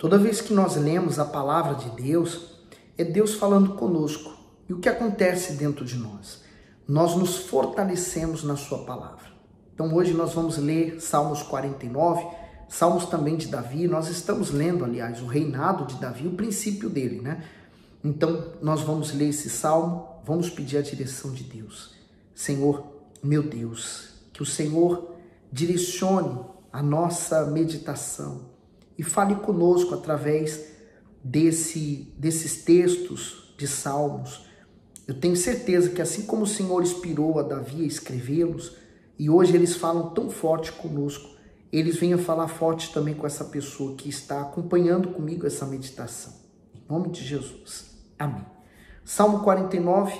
Toda vez que nós lemos a palavra de Deus, é Deus falando conosco. E o que acontece dentro de nós? Nós nos fortalecemos na sua palavra. Então hoje nós vamos ler Salmos 49, Salmos também de Davi. Nós estamos lendo, aliás, o reinado de Davi, o princípio dele, né? Então nós vamos ler esse salmo, vamos pedir a direção de Deus. Senhor, meu Deus, que o Senhor direcione a nossa meditação e fale conosco através desses textos de salmos. Eu tenho certeza que assim como o Senhor inspirou a Davi a escrevê-los, e hoje eles falam tão forte conosco, eles venham falar forte também com essa pessoa que está acompanhando comigo essa meditação. Em nome de Jesus. Amém. Salmo 49,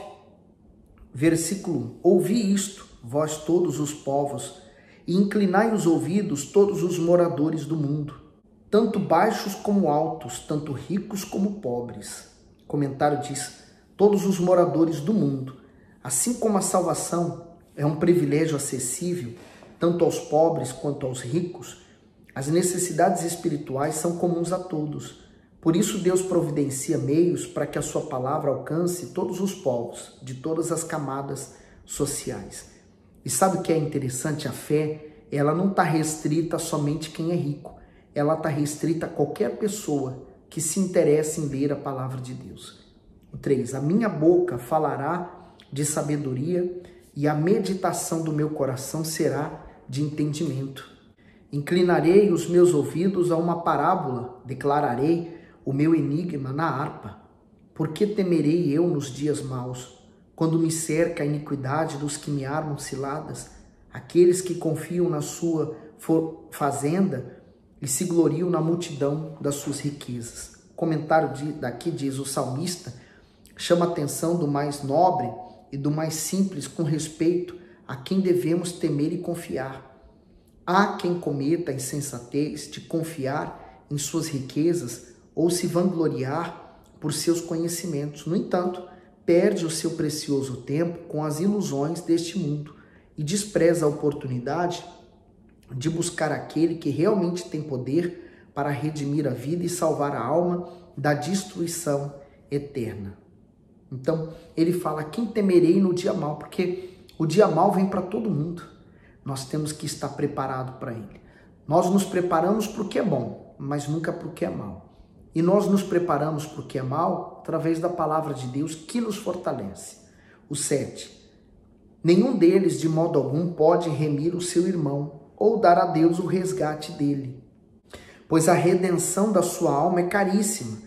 versículo 1. Ouvi isto, vós todos os povos, e inclinai os ouvidos todos os moradores do mundo, tanto baixos como altos, tanto ricos como pobres. O comentário diz, todos os moradores do mundo. Assim como a salvação é um privilégio acessível, tanto aos pobres quanto aos ricos, as necessidades espirituais são comuns a todos. Por isso Deus providencia meios para que a sua palavra alcance todos os povos, de todas as camadas sociais. E sabe o que é interessante? A fé, ela não está restrita a somente quem é rico. Ela está restrita a qualquer pessoa que se interesse em ler a palavra de Deus. 3. A minha boca falará de sabedoria e a meditação do meu coração será de entendimento. Inclinarei os meus ouvidos a uma parábola, declararei o meu enigma na harpa. Por que temerei eu nos dias maus, quando me cerca a iniquidade dos que me armam ciladas, aqueles que confiam na sua fazenda e se gloriam na multidão das suas riquezas? O comentário daqui diz, o salmista chama a atenção do mais nobre e do mais simples com respeito a quem devemos temer e confiar. Há quem cometa a insensatez de confiar em suas riquezas ou se vangloriar por seus conhecimentos. No entanto, perde o seu precioso tempo com as ilusões deste mundo e despreza a oportunidade de buscar aquele que realmente tem poder para redimir a vida e salvar a alma da destruição eterna. Então, ele fala, quem temerei no dia mau? Porque o dia mau vem para todo mundo. Nós temos que estar preparado para ele. Nós nos preparamos para o que é bom, mas nunca para o que é mau. E nós nos preparamos para o que é mal através da palavra de Deus que nos fortalece. O 7. Nenhum deles, de modo algum, pode remir o seu irmão ou dar a Deus o resgate dele, pois a redenção da sua alma é caríssima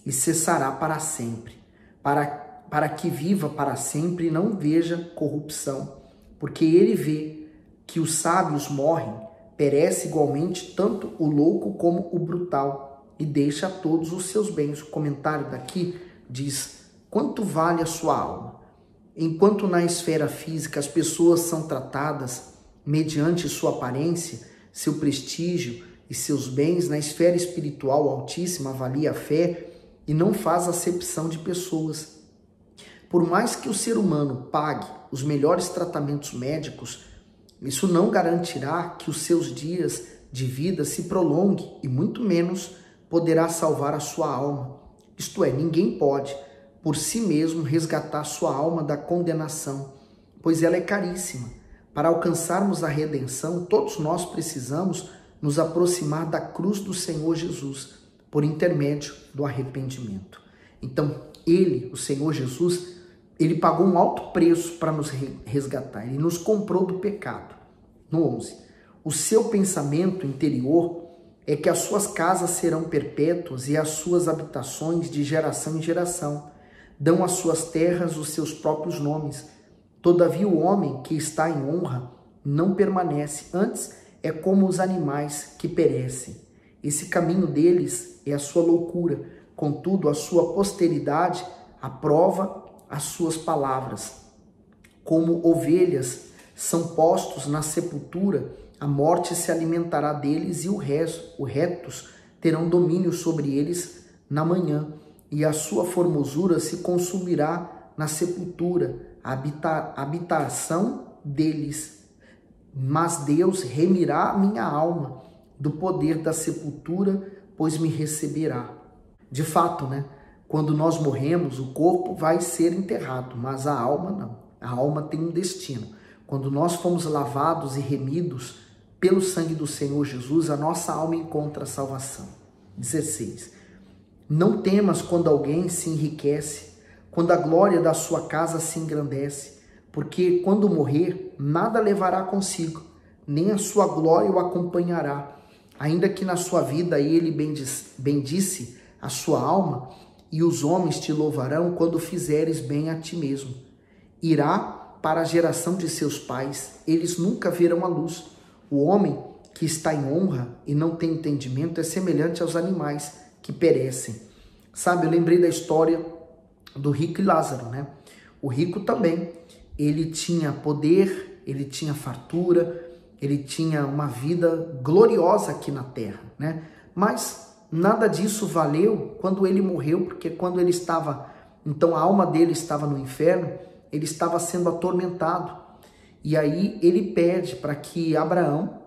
e cessará para sempre, para que viva para sempre e não veja corrupção, porque ele vê que os sábios morrem, perece igualmente tanto o louco como o brutal, e deixa todos os seus bens. O comentário daqui diz, quanto vale a sua alma? Enquanto na esfera física as pessoas são tratadas mediante sua aparência, seu prestígio e seus bens, na esfera espiritual o Altíssimo avalia a fé e não faz acepção de pessoas. Por mais que o ser humano pague os melhores tratamentos médicos, isso não garantirá que os seus dias de vida se prolongue e muito menos poderá salvar a sua alma. Isto é, ninguém pode, por si mesmo, resgatar sua alma da condenação, pois ela é caríssima. Para alcançarmos a redenção, todos nós precisamos nos aproximar da cruz do Senhor Jesus, por intermédio do arrependimento. Então, ele, o Senhor Jesus, ele pagou um alto preço para nos resgatar. Ele nos comprou do pecado. No 11. O seu pensamento interior é que as suas casas serão perpétuas e as suas habitações de geração em geração. Dão às suas terras os seus próprios nomes. Todavia o homem que está em honra não permanece, antes é como os animais que perecem. Esse caminho deles é a sua loucura, contudo a sua posteridade aprova as suas palavras. Como ovelhas são postos na sepultura, a morte se alimentará deles e os retos terão domínio sobre eles na manhã, e a sua formosura se consumirá na sepultura, a habitação deles. Mas Deus remirá a minha alma do poder da sepultura, pois me receberá. De fato, né? Quando nós morremos, o corpo vai ser enterrado, mas a alma não. A alma tem um destino. Quando nós fomos lavados e remidos pelo sangue do Senhor Jesus, a nossa alma encontra a salvação. 16. Não temas quando alguém se enriquece, quando a glória da sua casa se engrandece, porque quando morrer, nada levará consigo, nem a sua glória o acompanhará. Ainda que na sua vida ele bendisse a sua alma, e os homens te louvarão quando fizeres bem a ti mesmo. Irá para a geração de seus pais, eles nunca verão a luz. O homem que está em honra e não tem entendimento é semelhante aos animais que perecem. Sabe, eu lembrei da história do rico e Lázaro, né? O rico também, ele tinha poder, ele tinha fartura, ele tinha uma vida gloriosa aqui na terra, né? Mas nada disso valeu quando ele morreu, porque quando ele estava, então a alma dele estava no inferno, ele estava sendo atormentado. E aí ele pede para que Abraão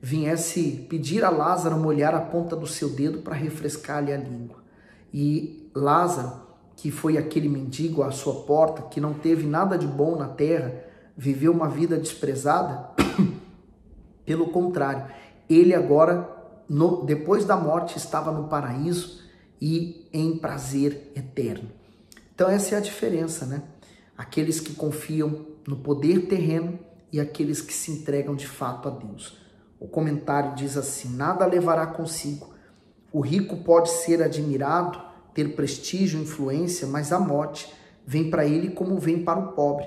viesse pedir a Lázaro molhar a ponta do seu dedo para refrescar-lhe a língua. E Lázaro, que foi aquele mendigo à sua porta, que não teve nada de bom na terra, viveu uma vida desprezada, pelo contrário, ele agora, depois da morte, estava no paraíso e em prazer eterno. Então essa é a diferença, né? Aqueles que confiam no poder terreno e aqueles que se entregam de fato a Deus. O comentário diz assim: nada levará consigo. O rico pode ser admirado, ter prestígio e influência, mas a morte vem para ele como vem para o pobre.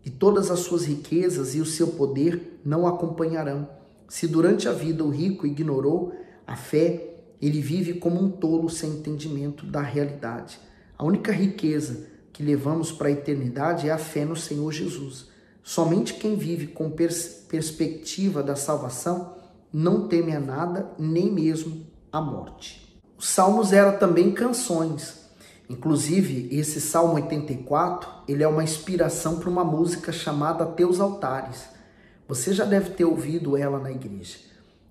E todas as suas riquezas e o seu poder não acompanharão. Se durante a vida o rico ignorou a fé, ele vive como um tolo sem entendimento da realidade. A única riqueza que levamos para a eternidade é a fé no Senhor Jesus. Somente quem vive com perspectiva da salvação não teme a nada, nem mesmo a morte. Os salmos eram também canções. Inclusive, esse Salmo 84, ele é uma inspiração para uma música chamada Teus Altares. Você já deve ter ouvido ela na igreja.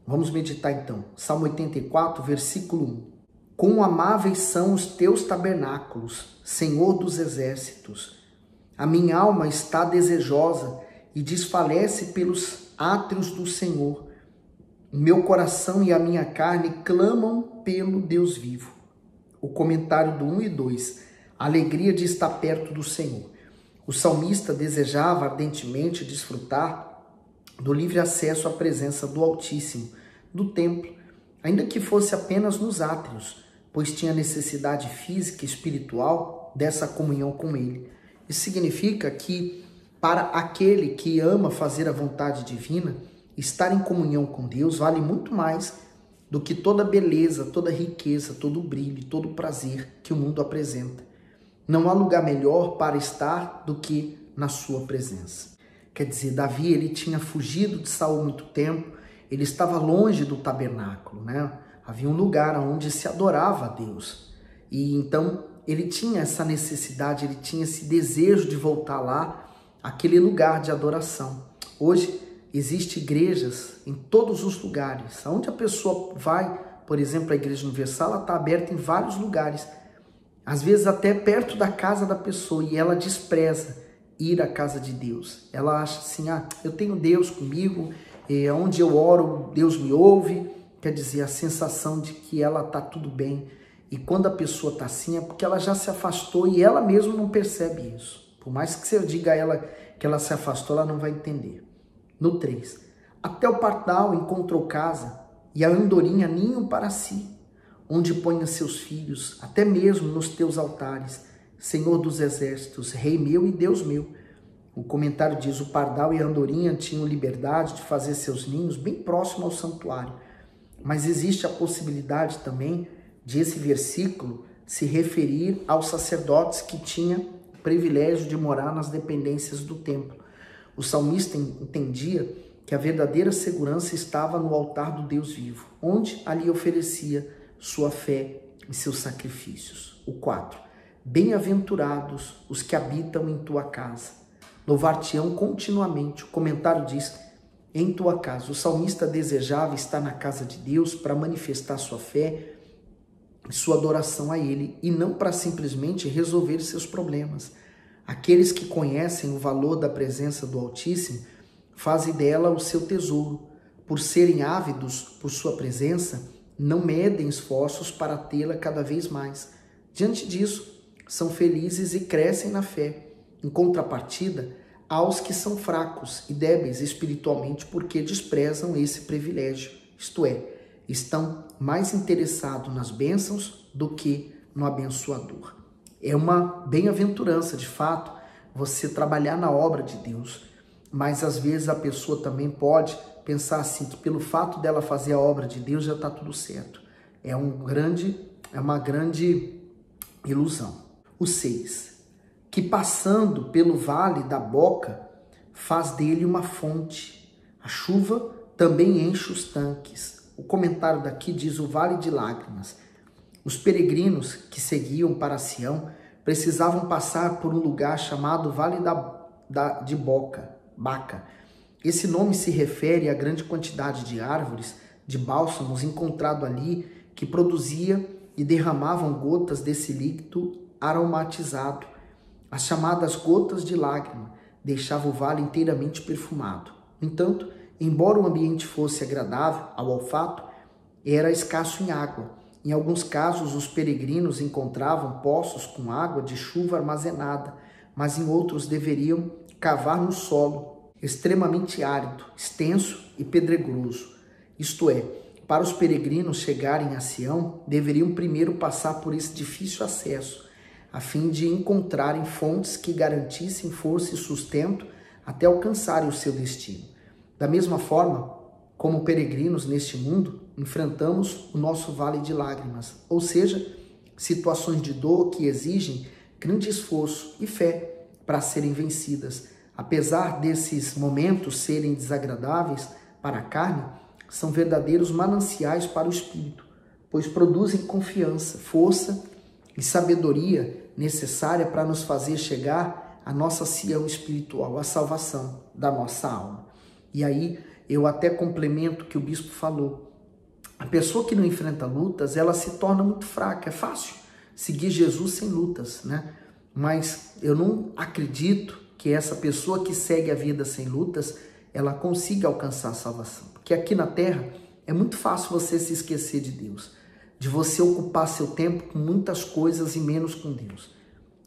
Vamos meditar então. Salmo 84, versículo 1. Quão amáveis são os teus tabernáculos, Senhor dos exércitos. A minha alma está desejosa e desfalece pelos átrios do Senhor. Meu coração e a minha carne clamam pelo Deus vivo. O comentário do 1 e 2. A alegria de estar perto do Senhor. O salmista desejava ardentemente desfrutar do livre acesso à presença do Altíssimo, do templo, ainda que fosse apenas nos átrios, pois tinha necessidade física e espiritual dessa comunhão com Ele. Isso significa que, para aquele que ama fazer a vontade divina, estar em comunhão com Deus vale muito mais do que toda beleza, toda riqueza, todo brilho, todo prazer que o mundo apresenta. Não há lugar melhor para estar do que na sua presença. Quer dizer, Davi, ele tinha fugido de Saul há muito tempo, ele estava longe do tabernáculo, né? Havia um lugar onde se adorava a Deus. E então ele tinha essa necessidade, ele tinha esse desejo de voltar lá, aquele lugar de adoração. Hoje existem igrejas em todos os lugares. Onde a pessoa vai, por exemplo, a Igreja Universal, ela está aberta em vários lugares. Às vezes até perto da casa da pessoa, e ela despreza ir à casa de Deus. Ela acha assim, eu tenho Deus comigo, onde eu oro, Deus me ouve. Quer dizer, a sensação de que ela está tudo bem. E quando a pessoa está assim, é porque ela já se afastou e ela mesma não percebe isso. Por mais que você diga a ela que ela se afastou, ela não vai entender. No 3. Até o pardal encontrou casa e a andorinha ninho para si, onde ponha seus filhos, até mesmo nos teus altares, Senhor dos exércitos, Rei meu e Deus meu. O comentário diz, o pardal e a andorinha tinham liberdade de fazer seus ninhos bem próximo ao santuário. Mas existe a possibilidade também de esse versículo se referir aos sacerdotes que tinham o privilégio de morar nas dependências do templo. O salmista entendia que a verdadeira segurança estava no altar do Deus vivo, onde ali oferecia sua fé e seus sacrifícios. O 4. Bem-aventurados os que habitam em tua casa, louvar-te-ão continuamente. O comentário diz, em tua casa. O salmista desejava estar na casa de Deus para manifestar sua fé e sua adoração a Ele, e não para simplesmente resolver seus problemas. Aqueles que conhecem o valor da presença do Altíssimo fazem dela o seu tesouro. Por serem ávidos por sua presença, não medem esforços para tê-la cada vez mais. Diante disso, são felizes e crescem na fé. Em contrapartida, há os que são fracos e débeis espiritualmente porque desprezam esse privilégio, isto é, estão mais interessados nas bênçãos do que no abençoador. É uma bem-aventurança, de fato, você trabalhar na obra de Deus, mas às vezes a pessoa também pode pensar assim, que pelo fato dela fazer a obra de Deus já está tudo certo. É uma grande ilusão. O 6. Que passando pelo vale da Boca, faz dele uma fonte. A chuva também enche os tanques. O comentário daqui diz o vale de lágrimas. Os peregrinos que seguiam para Sião precisavam passar por um lugar chamado Vale de Baca. Esse nome se refere à grande quantidade de árvores de bálsamos encontrado ali que produzia e derramavam gotas desse líquido aromatizado. As chamadas gotas de lágrima deixavam o vale inteiramente perfumado. No entanto, embora o ambiente fosse agradável ao olfato, era escasso em água. Em alguns casos, os peregrinos encontravam poços com água de chuva armazenada, mas em outros deveriam cavar no solo, extremamente árido, extenso e pedregoso. Isto é, para os peregrinos chegarem a Sião, deveriam primeiro passar por esse difícil acesso, a fim de encontrarem fontes que garantissem força e sustento até alcançarem o seu destino. Da mesma forma, como peregrinos neste mundo, enfrentamos o nosso vale de lágrimas, ou seja, situações de dor que exigem grande esforço e fé para serem vencidas. Apesar desses momentos serem desagradáveis para a carne, são verdadeiros mananciais para o espírito, pois produzem confiança, força e sabedoria necessária para nos fazer chegar à nossa Sião espiritual, à salvação da nossa alma. E aí eu até complemento o que o bispo falou. A pessoa que não enfrenta lutas, ela se torna muito fraca. É fácil seguir Jesus sem lutas, né? Mas eu não acredito que essa pessoa que segue a vida sem lutas, ela consiga alcançar a salvação. Porque aqui na terra é muito fácil você se esquecer de Deus, de você ocupar seu tempo com muitas coisas e menos com Deus.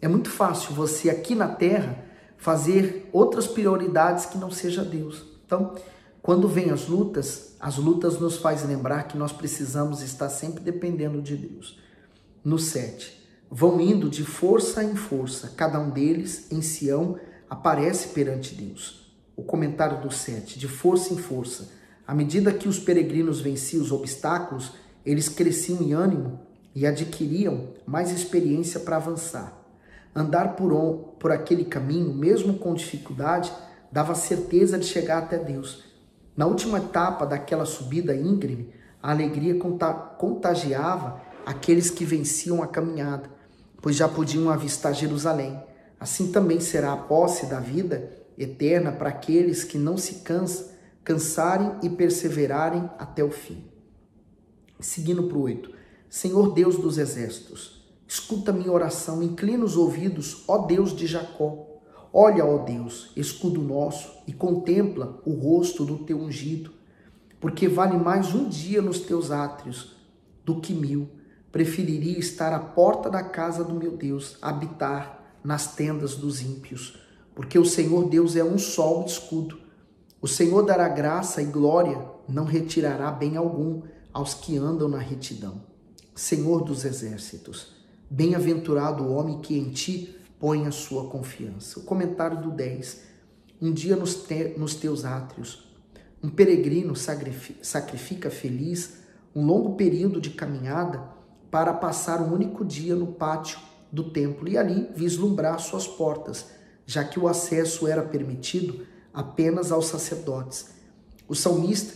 É muito fácil você aqui na terra fazer outras prioridades que não seja Deus. Então, quando vem as lutas nos faz lembrar que nós precisamos estar sempre dependendo de Deus. No 7, vão indo de força em força, cada um deles em Sião aparece perante Deus. O comentário do 7, de força em força. À medida que os peregrinos venciam os obstáculos, eles cresciam em ânimo e adquiriam mais experiência para avançar. Andar por aquele caminho, mesmo com dificuldade, dava certeza de chegar até Deus. Na última etapa daquela subida íngreme, a alegria contagiava aqueles que venciam a caminhada, pois já podiam avistar Jerusalém. Assim também será a posse da vida eterna para aqueles que não se cansarem e perseverarem até o fim. Seguindo para o 8. Senhor Deus dos exércitos, escuta minha oração, inclina os ouvidos, ó Deus de Jacó. Olha, ó Deus, escudo nosso, e contempla o rosto do teu ungido, porque vale mais um dia nos teus átrios do que 1000. Preferiria estar à porta da casa do meu Deus, habitar nas tendas dos ímpios, porque o Senhor Deus é um sol e escudo. O Senhor dará graça e glória, não retirará bem algum aos que andam na retidão. Senhor dos exércitos, bem-aventurado o homem que em ti põe a sua confiança. O comentário do 10. Um dia nos teus átrios, um peregrino sacrifica feliz um longo período de caminhada para passar um único dia no pátio do templo e ali vislumbrar suas portas, já que o acesso era permitido apenas aos sacerdotes. O salmista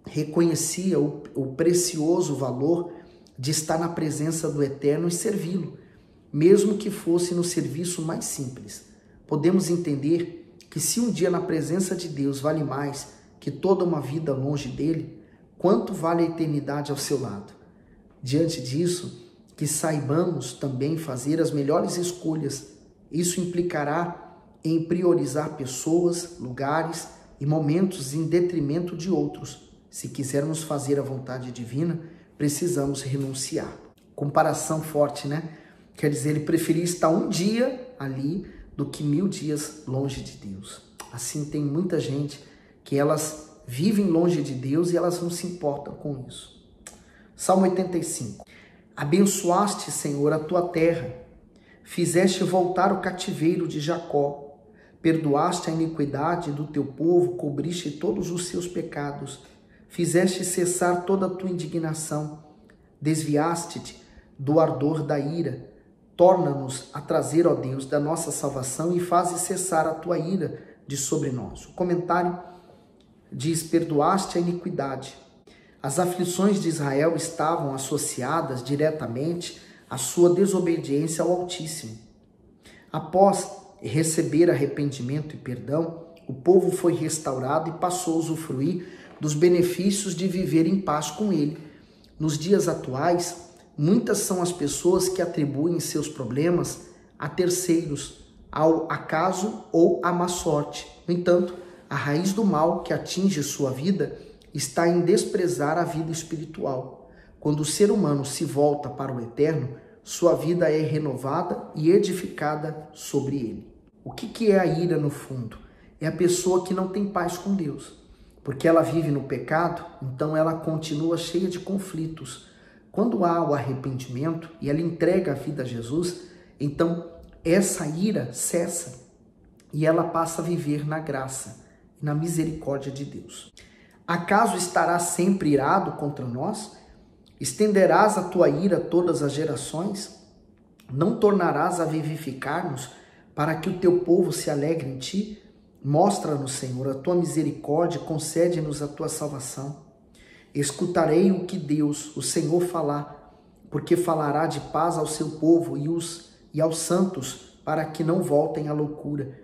reconhecia o precioso valor de estar na presença do Eterno e servi-lo, mesmo que fosse no serviço mais simples. Podemos entender que se um dia na presença de Deus vale mais que toda uma vida longe dele, quanto vale a eternidade ao seu lado? Diante disso, que saibamos também fazer as melhores escolhas. Isso implicará em priorizar pessoas, lugares e momentos em detrimento de outros. Se quisermos fazer a vontade divina, precisamos renunciar. Comparação forte, né? Quer dizer, ele preferia estar um dia ali do que 1000 dias longe de Deus. Assim, tem muita gente que elas vivem longe de Deus e elas não se importam com isso. Salmo 85. Abençoaste, Senhor, a tua terra, fizeste voltar o cativeiro de Jacó, perdoaste a iniquidade do teu povo, cobriste todos os seus pecados, fizeste cessar toda a tua indignação, desviaste-te do ardor da ira. Torna-nos a trazer, ó Deus, da nossa salvação e faze cessar a tua ira de sobre nós. O comentário diz: perdoaste a iniquidade. As aflições de Israel estavam associadas diretamente à sua desobediência ao Altíssimo. Após receber arrependimento e perdão, o povo foi restaurado e passou a usufruir dos benefícios de viver em paz com ele. Nos dias atuais, muitas são as pessoas que atribuem seus problemas a terceiros, ao acaso ou à má sorte. No entanto, a raiz do mal que atinge sua vida está em desprezar a vida espiritual. Quando o ser humano se volta para o eterno, sua vida é renovada e edificada sobre ele. O que é a ira no fundo? É a pessoa que não tem paz com Deus. Porque ela vive no pecado, então ela continua cheia de conflitos. Quando há o arrependimento e ela entrega a vida a Jesus, então essa ira cessa e ela passa a viver na graça e na misericórdia de Deus. Acaso estarás sempre irado contra nós? Estenderás a tua ira a todas as gerações? Não tornarás a vivificar-nos para que o teu povo se alegre em ti? Mostra-nos, Senhor, a tua misericórdia, concede-nos a tua salvação. Escutarei o que Deus, o Senhor, falar, porque falará de paz ao seu povo e aos santos, para que não voltem à loucura.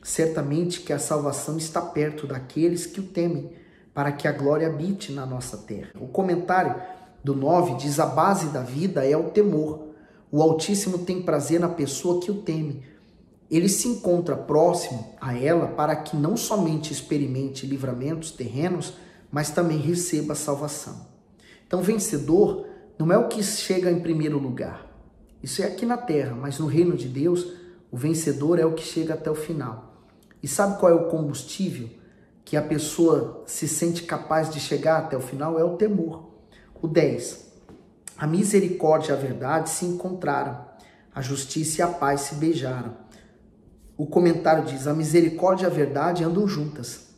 Certamente que a salvação está perto daqueles que o temem, para que a glória habite na nossa terra. O comentário do 9 diz: a base da vida é o temor. O Altíssimo tem prazer na pessoa que o teme. Ele se encontra próximo a ela para que não somente experimente livramentos terrenos, mas também receba a salvação. Então, vencedor não é o que chega em primeiro lugar. Isso é aqui na terra, mas no reino de Deus, o vencedor é o que chega até o final. E sabe qual é o combustível que a pessoa se sente capaz de chegar até o final? É o temor. O 10. A misericórdia e a verdade se encontraram, a justiça e a paz se beijaram. O comentário diz: a misericórdia e a verdade andam juntas.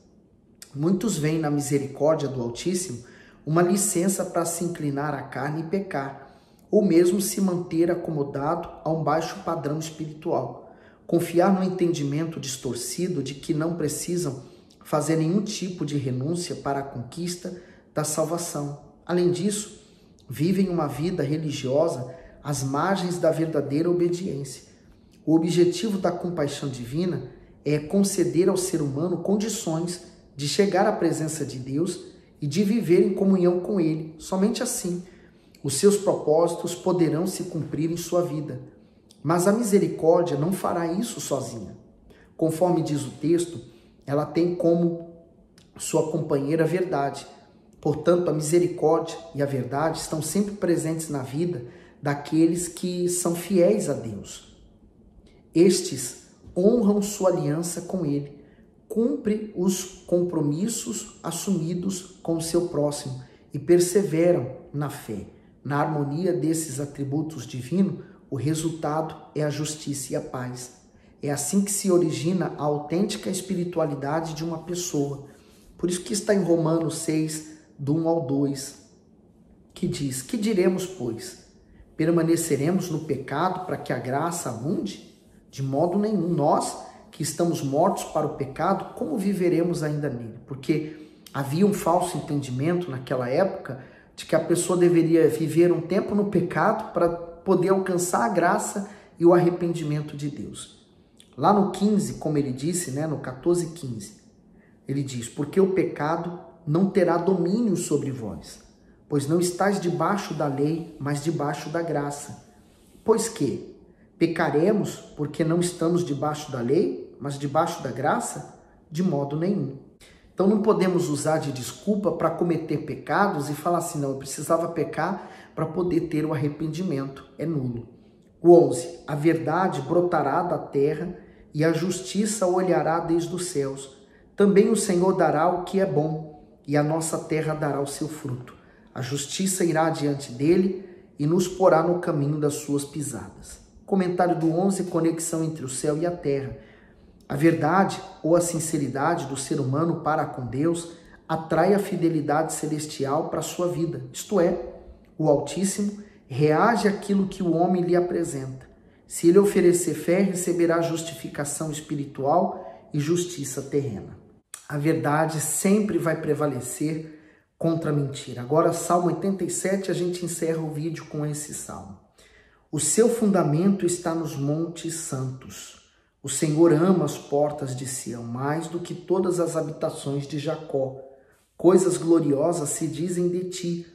Muitos veem na misericórdia do Altíssimo uma licença para se inclinar à carne e pecar, ou mesmo se manter acomodado a um baixo padrão espiritual. Confiar no entendimento distorcido de que não precisam fazer nenhum tipo de renúncia para a conquista da salvação. Além disso, vivem uma vida religiosa às margens da verdadeira obediência. O objetivo da compaixão divina é conceder ao ser humano condições de chegar à presença de Deus e de viver em comunhão com Ele. Somente assim, os seus propósitos poderão se cumprir em sua vida. Mas a misericórdia não fará isso sozinha. Conforme diz o texto, ela tem como sua companheira a verdade. Portanto, a misericórdia e a verdade estão sempre presentes na vida daqueles que são fiéis a Deus. Estes honram sua aliança com Ele, cumprem os compromissos assumidos com o seu próximo e perseveram na fé. Na harmonia desses atributos divinos, o resultado é a justiça e a paz. É assim que se origina a autêntica espiritualidade de uma pessoa. Por isso que está em Romanos 6, do 1 ao 2, que diz: que diremos, pois? Permaneceremos no pecado para que a graça abunde? De modo nenhum. Nós que estamos mortos para o pecado, como viveremos ainda nele? Porque havia um falso entendimento naquela época de que a pessoa deveria viver um tempo no pecado para poder alcançar a graça e o arrependimento de Deus. Lá no 15, como ele disse, no 14:15, Ele diz, porque o pecado não terá domínio sobre vós, pois não estáis debaixo da lei, mas debaixo da graça. Pois que pecaremos porque não estamos debaixo da lei, mas debaixo da graça? De modo nenhum. Então não podemos usar de desculpa para cometer pecados e falar assim, não, eu precisava pecar para poder ter o arrependimento. É nulo. O 11, a verdade brotará da terra e a justiça olhará desde os céus. Também o Senhor dará o que é bom e a nossa terra dará o seu fruto. A justiça irá diante dele e nos porá no caminho das suas pisadas. Comentário do 11, conexão entre o céu e a terra. A verdade ou a sinceridade do ser humano para com Deus atrai a fidelidade celestial para a sua vida. Isto é, o Altíssimo reage àquilo que o homem lhe apresenta. Se ele oferecer fé, receberá justificação espiritual e justiça terrena. A verdade sempre vai prevalecer contra a mentira. Agora, Salmo 87, a gente encerra o vídeo com esse salmo. O seu fundamento está nos montes santos. O Senhor ama as portas de Sião mais do que todas as habitações de Jacó. Coisas gloriosas se dizem de ti,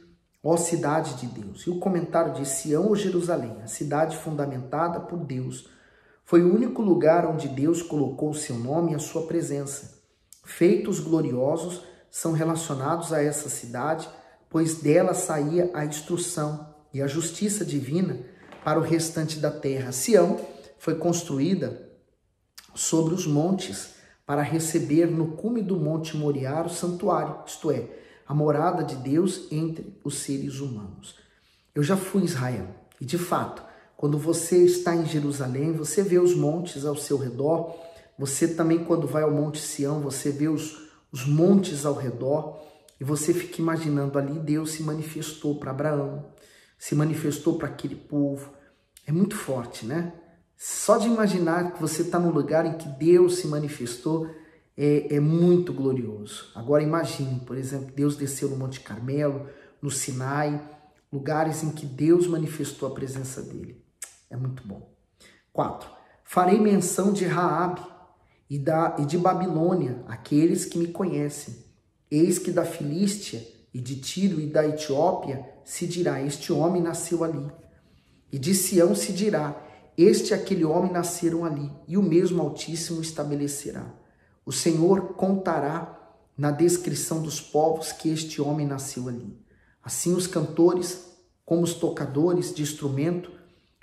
ó cidade de Deus. E o comentário de Sião ou Jerusalém, a cidade fundamentada por Deus. Foi o único lugar onde Deus colocou o seu nome e a sua presença. Feitos gloriosos são relacionados a essa cidade, pois dela saía a instrução e a justiça divina para o restante da terra. Sião foi construída sobre os montes para receber no cume do Monte Moriá o santuário, isto é, a morada de Deus entre os seres humanos. Eu já fui em Israel e, de fato, quando você está em Jerusalém, você vê os montes ao seu redor. Você também, quando vai ao Monte Sião, você vê os montes ao redor e você fica imaginando ali Deus se manifestou para Abraão, se manifestou para aquele povo. É muito forte, né? Só de imaginar que você está no lugar em que Deus se manifestou é muito glorioso. Agora imagine, por exemplo, Deus desceu no Monte Carmelo, no Sinai, lugares em que Deus manifestou a presença dele. É muito bom. 4. Farei menção de Raabe e de Babilônia, aqueles que me conhecem. Eis que da Filístia e de Tiro e da Etiópia se dirá, este homem nasceu ali. E de Sião se dirá, este e aquele homem nasceram ali, e o mesmo Altíssimo estabelecerá. O Senhor contará na descrição dos povos que este homem nasceu ali. Assim os cantores, como os tocadores de instrumento,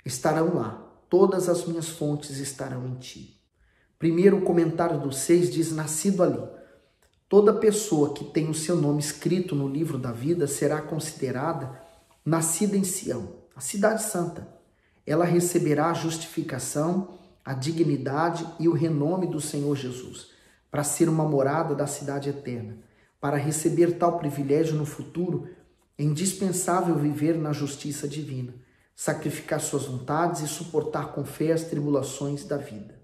estarão lá. Todas as minhas fontes estarão em ti. Primeiro, o comentário do 6 diz, nascido ali. Toda pessoa que tem o seu nome escrito no livro da vida será considerada nascida em Sião, a cidade santa. Ela receberá a justificação, a dignidade e o renome do Senhor Jesus, para ser uma morada da cidade eterna. Para receber tal privilégio no futuro, é indispensável viver na justiça divina, sacrificar suas vontades e suportar com fé as tribulações da vida.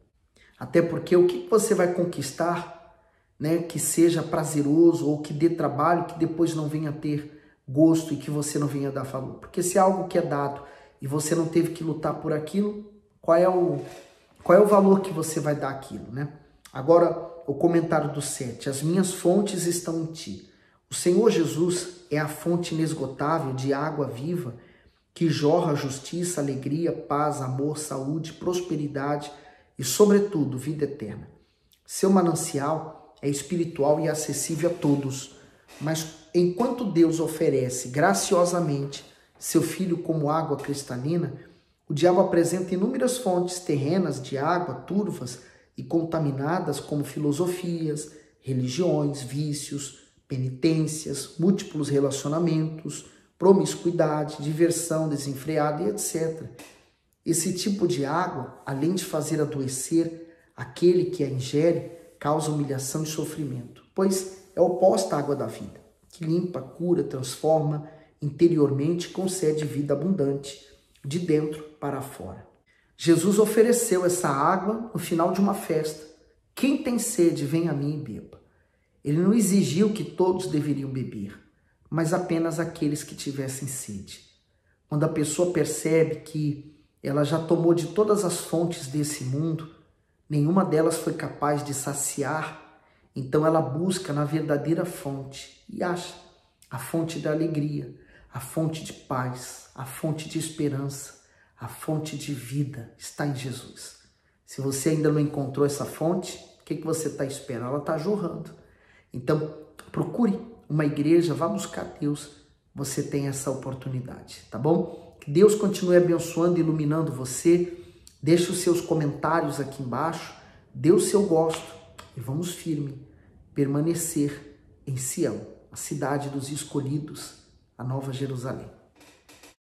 Até porque o que você vai conquistar, né, que seja prazeroso ou que dê trabalho, que depois não venha a ter gosto e que você não venha a dar valor? Porque se é algo que é dado e você não teve que lutar por aquilo, qual é o valor que você vai dar àquilo, né? Agora, o comentário do 7. As minhas fontes estão em ti. O Senhor Jesus é a fonte inesgotável de água viva que jorra justiça, alegria, paz, amor, saúde, prosperidade e, sobretudo, vida eterna. Seu manancial é espiritual e acessível a todos, mas enquanto Deus oferece graciosamente seu Filho como água cristalina, o diabo apresenta inúmeras fontes terrenas de água turvas e contaminadas como filosofias, religiões, vícios, penitências, múltiplos relacionamentos, promiscuidade, diversão desenfreada e etc. Esse tipo de água, além de fazer adoecer aquele que a ingere, causa humilhação e sofrimento, pois é oposta à água da vida, que limpa, cura, transforma interiormente e concede vida abundante, de dentro para fora. Jesus ofereceu essa água no final de uma festa. Quem tem sede, vem a mim e beba. Ele não exigiu que todos deveriam beber, mas apenas aqueles que tivessem sede. Quando a pessoa percebe que ela já tomou de todas as fontes desse mundo, nenhuma delas foi capaz de saciar Então ela busca na verdadeira fonte e acha a fonte da alegria, a fonte de paz, a fonte de esperança, a fonte de vida está em Jesus. Se você ainda não encontrou essa fonte, o que você está esperando? Ela está jorrando. Então, procure uma igreja, vá buscar Deus. Você tem essa oportunidade, tá bom? Que Deus continue abençoando e iluminando você. Deixe os seus comentários aqui embaixo. Dê o seu gosto e vamos firme permanecer em Sião, a cidade dos escolhidos, a Nova Jerusalém.